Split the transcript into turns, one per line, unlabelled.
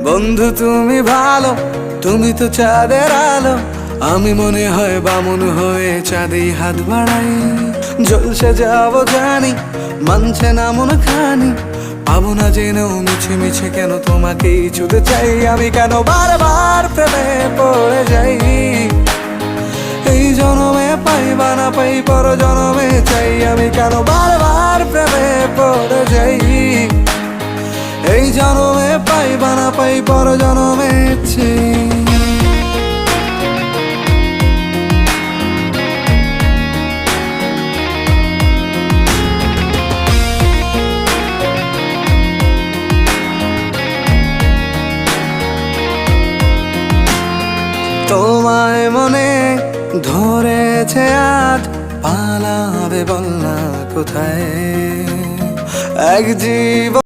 বন্ধু তুমি ভালো, তুমি তো চাঁদের আলো। আমি মনে হয় বামুন হয়ে চাঁদে হাত বাড়াই। জলসে যাবো জানি, মানছে না মন খানি। পাবো না জেনেও মিছে মিছে কেন তোমাকেই ছুতে চাই। আমি কেন বারবার প্রেমে পড়ে যাই। এই জনমে পাই বা না পাই, পর জনমে চাই। আমি কেন বারবার প্রেমে পড়ে যাই। এই জনমে পাই বা না পাই, পর জনমে চাই। তোমায় মনে ধরেছে আজ, পালাবে বল না কোথায়। এক জীবন